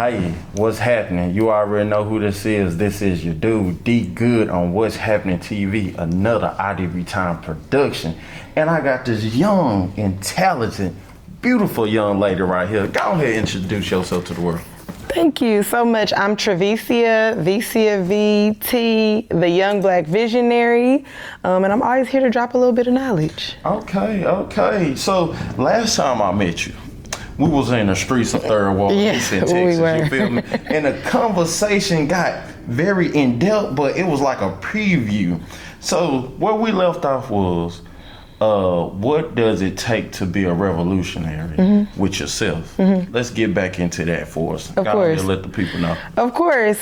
Hey, what's happening? You already know who this is. This is your dude, D Good on What's Happening TV, another IDV Time production. And I got this young, intelligent, beautiful young lady right here. Go ahead and introduce yourself to the world. Thank you so much. I'm Trevicia, Vicia VT, the young black visionary, and I'm always here to drop a little bit of knowledge. Okay. So last time I met you, we was in the streets of Third Ward, Yes, in Texas, we were. you feel me? And the conversation got very in-depth, but it was like a preview. So where we left off was, what does it take to be a revolutionary with yourself? Let's get back into that for us. Of course. Let the people know. Of course.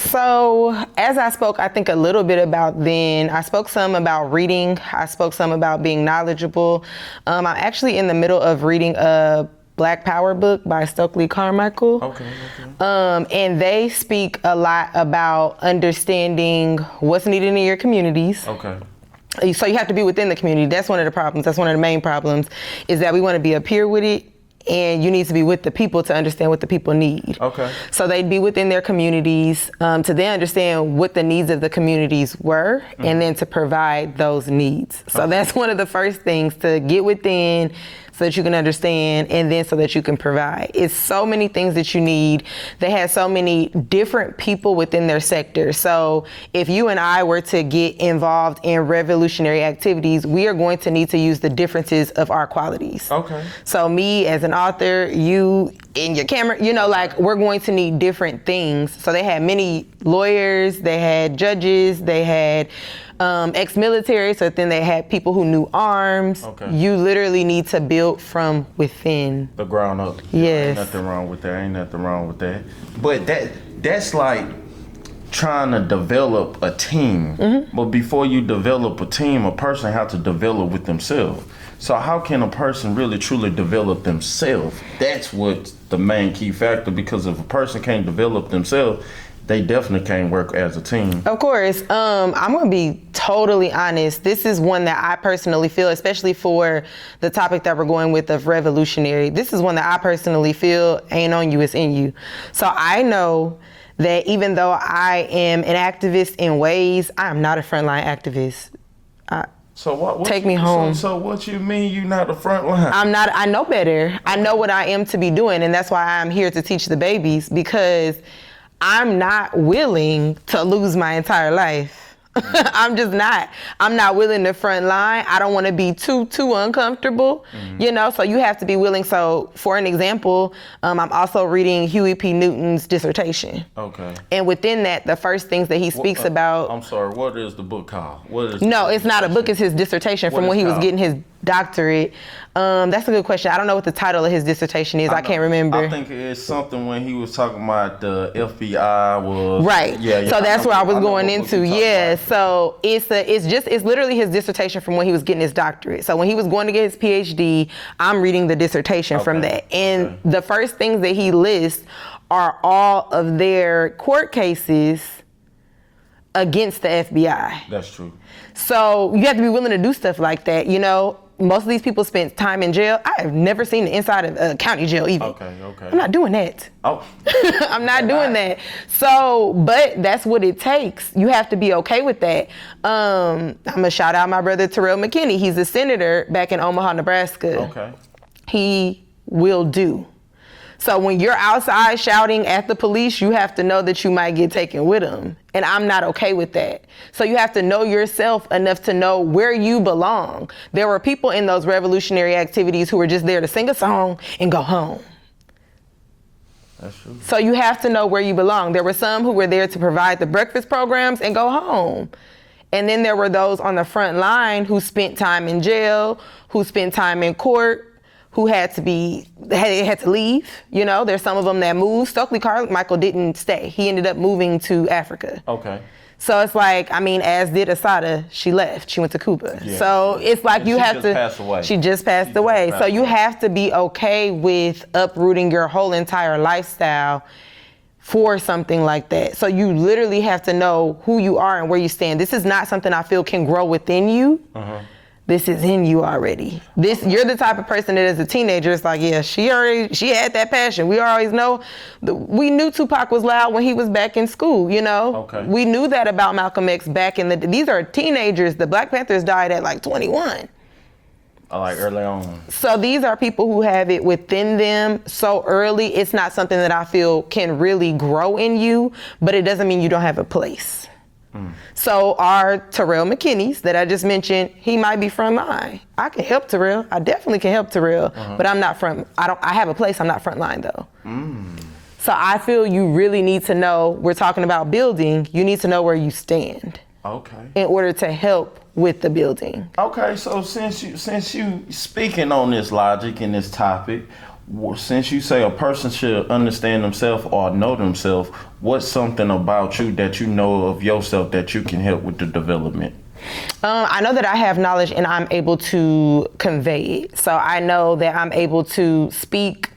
So as I spoke, I think a little bit about then, I spoke some about reading. I spoke some about being knowledgeable. I'm actually in the middle of reading a Black Power book by Stokely Carmichael. Okay. And they speak a lot about understanding what's needed in your communities. Okay. So you have to be within the community. That's one of the problems. That's one of the main problems, is that we want to be up here with it, and you need to be with the people to understand what the people need. Okay. So they'd be within their communities to then understand what the needs of the communities were, and then to provide those needs. So that's one of the first things, to get within so that you can understand, and then so that you can provide. It's so many things that you need. They have so many different people within their sector. So if you and I were to get involved in revolutionary activities, we are going to need to use the differences of our qualities. Okay. So me as an author, you in your camera, we're going to need different things. So they had many lawyers, they had judges, they had ex-military, so then they had people who knew arms. Okay. You literally need to build from within. The ground up. Yes. Ain't nothing wrong with that. But that's like trying to develop a team. But before you develop a team, a person has to develop with themselves. So how can a person really truly develop themselves? That's what's the main key factor, because if a person can't develop themselves, they definitely can't work as a team. Of course. I'm going to be totally honest. This is one that I personally feel, especially for the topic that we're going with of revolutionary, this is one that I personally feel ain't on you, it's in you. So I know that even though I am an activist in ways, I am not a frontline activist. So what Take me home. So what you mean you not the front line? I'm not, I know better. I know what I am to be doing, and that's why I'm here to teach the babies, because I'm not willing to lose my entire life. I'm just not. I'm not willing to front line. I don't want to be too uncomfortable, so you have to be willing. So for an example, I'm also reading Huey P. Newton's dissertation. Okay. And within that, the first things that he speaks about. I'm sorry, what is the book called? No, it's not a book, it's his dissertation from when he was getting his doctorate. That's a good question. I don't know what the title of his dissertation is. I can't remember. I think it's something when he was talking about the FBI was. Right. Yeah. So that's where I was going into. Yeah. So it's literally his dissertation from when he was getting his doctorate. So when he was going to get his PhD, I'm reading the dissertation from that. And the first things that he lists are all of their court cases against the FBI. That's true. So you have to be willing to do stuff like that, Most of these people spent time in jail. I have never seen the inside of a county jail even. Okay. I'm not doing that. Oh. I'm not doing that. So, but that's what it takes. You have to be okay with that. I'm gonna shout out my brother Terrell McKinney. He's a senator back in Omaha, Nebraska. Okay. He will do. So when you're outside shouting at the police, you have to know that you might get taken with them. And I'm not okay with that. So you have to know yourself enough to know where you belong. There were people in those revolutionary activities who were just there to sing a song and go home. That's true. So you have to know where you belong. There were some who were there to provide the breakfast programs and go home. And then there wwere those on the front line who spent time in jail, who spent time in court, who had to leave. There's some of them that moved. Stokely Carmichael didn't stay. He ended up moving to Africa. Okay. So it's like, as did Asada, she left. She went to Cuba. Yeah. So it's like and you have to. Passed away. She just passed away. So you have to be okay with uprooting your whole entire lifestyle for something like that. So you literally have to know who you are and where you stand. This is not something I feel can grow within you. This is in you already. You're the type of person that as a teenager, it's like, yeah, she had that passion. We always know, we knew Tupac was loud when he was back in school, you know? Okay. We knew that about Malcolm X back in these are teenagers. The Black Panthers died at like 21. Like early on. So these are people who have it within them so early. It's not something that I feel can really grow in you, but it doesn't mean you don't have a place. So our Terrell McKinney's that I just mentioned, he might be from mine. I can help Terrell. I definitely can help Terrell, but I'm not I have a place, I'm not frontline though. So I feel you really need to know, we're talking about building, you need to know where you stand. Okay. In order to help with the building. Okay, so since you speaking on this logic and this topic, since you say a person should understand themselves or know themselves, what's something about you that you know of yourself that you can help with the development? I know that I have knowledge and I'm able to convey it. So I know that I'm able to speak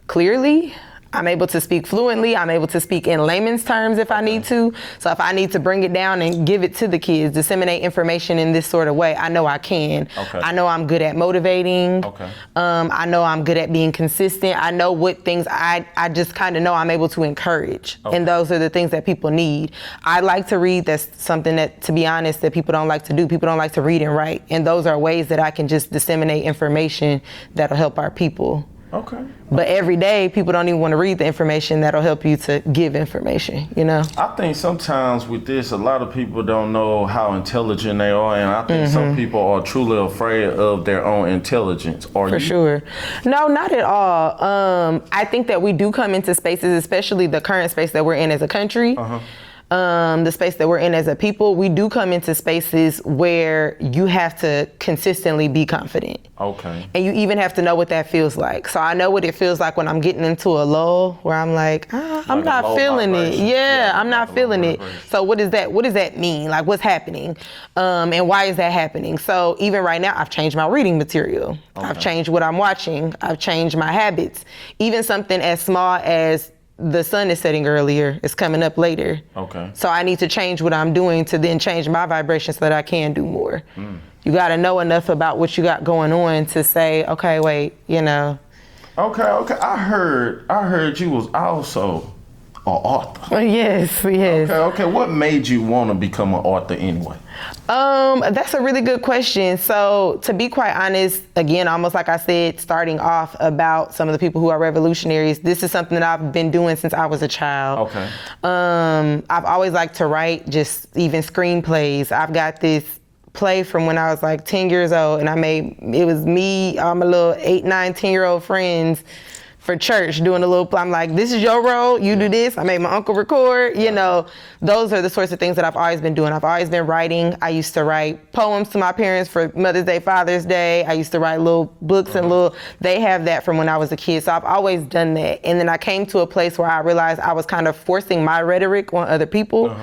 clearly. I'm able to speak fluently. I'm able to speak in layman's terms if I need to. So if I need to bring it down and give it to the kids, disseminate information in this sort of way, I know I can. Okay. I know I'm good at motivating. Okay. I know I'm good at being consistent. I know what things I just kind of know I'm able to encourage. Okay. And those are the things that people need. I like to read. That's something that, to be honest, that people don't like to do. People don't like to read and write. And those are ways that I can just disseminate information that'll help our people. Okay. But every day, people don't even want to read the information that'll help you to give information, you know? I think sometimes with this, a lot of people don't know how intelligent they are, and I think some people are truly afraid of their own intelligence. For sure. No, not at all. I think that we do come into spaces, especially the current space that we're in as a country, the space that we're in as a people, we do come into spaces where you have to consistently be confident. Okay. And you even have to know what that feels like. So I know what it feels like when I'm getting into a lull where I'm like, I'm not feeling it. Yeah, I'm not feeling it. So what does that mean? Like, what's happening? And why is that happening? So even right now, I've changed my reading material. Okay. I've changed what I'm watching. I've changed my habits. Even something as small as the sun is setting earlier, it's coming up later. Okay. So I need to change what I'm doing to then change my vibration so that I can do more. You got to know enough about what you got going on to say, okay, wait, you know. Okay. I heard you was also an author. Yes. Okay. What made you want to become an author anyway? That's a really good question. So to be quite honest, again, almost like I said, starting off about some of the people who are revolutionaries, this is something that I've been doing since I was a child. Okay. I've always liked to write, just even screenplays. I've got this play from when I was like 10 years old, and it was me, all my little 8, 9, 10-year-old friends for church doing a little, I'm like, this is your role, you do this. I made my uncle record, you know. Those are the sorts of things that I've always been doing. I've always been writing. I used to write poems to my parents for Mother's Day, Father's Day. I used to write little books and they have that from when I was a kid. So I've always done that. And then I came to a place where I realized I was kind of forcing my rhetoric on other people.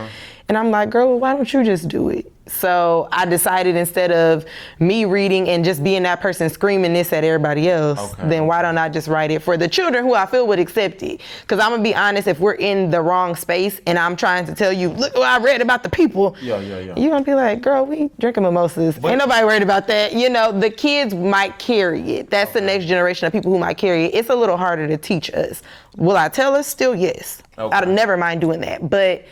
And I'm like, girl, why don't you just do it? So I decided, instead of me reading and just being that person screaming this at everybody else, then why don't I just write it for the children who I feel would accept it? Because I'm going to be honest, if we're in the wrong space and I'm trying to tell you, look what I read about the people, you're going to be like, girl, we drinking mimosas. Ain't nobody worried about that. You know, the kids might carry it. That's the next generation of people who might carry it. It's a little harder to teach us. Will I tell us? Still, yes. I'd never mind doing that. But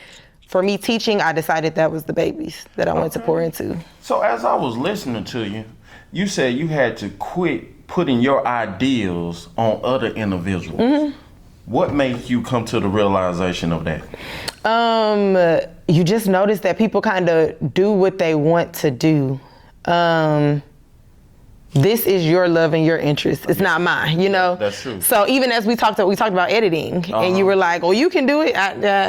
for me teaching, I decided that was the babies that I wanted to pour into. So as I was listening to you, you said you had to quit putting your ideals on other individuals. What made you come to the realization of that? You just notice that people kind of do what they want to do. This is your love and your interest. It's not mine, you know? That's true. So even as we talked about editing, and you were like, oh, you can do it.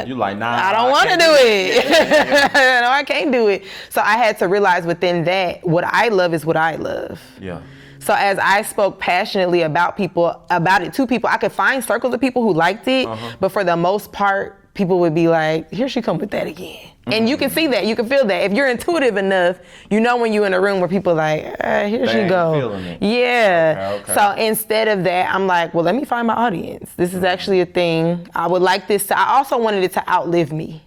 You like, nah, I don't want to do it. No, I can't do it. So I had to realize within that, what I love is what I love. Yeah. So as I spoke passionately about it to people, I could find circles of people who liked it, but for the most part, people would be like, here she come with that again. And you can see that, you can feel that. If you're intuitive enough, you know when you're in a room where people are like, here she go. Feeling it. Yeah. Okay. So instead of that, I'm like, well, let me find my audience. This is actually a thing. I would like this I also wanted it to outlive me.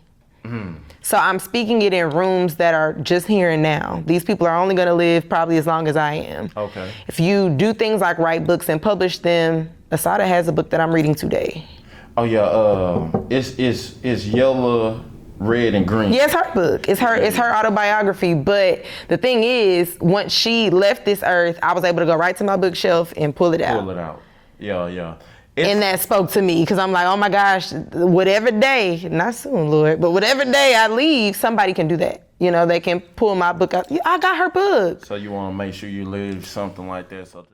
So I'm speaking it in rooms that are just here and now. These people are only going to live probably as long as I am. Okay. If you do things like write books and publish them, Asada has a book that I'm reading today. Oh yeah, it's yellow, red, and green. Yeah, it's her book. It's her autobiography. But the thing is, once she left this earth, I was able to go right to my bookshelf and pull it out. Pull it out. Yeah. And that spoke to me because I'm like, oh my gosh, whatever day, not soon, Lord, but whatever day I leave, somebody can do that. You know, they can pull my book out. I got her book. So you want to make sure you leave something like that. So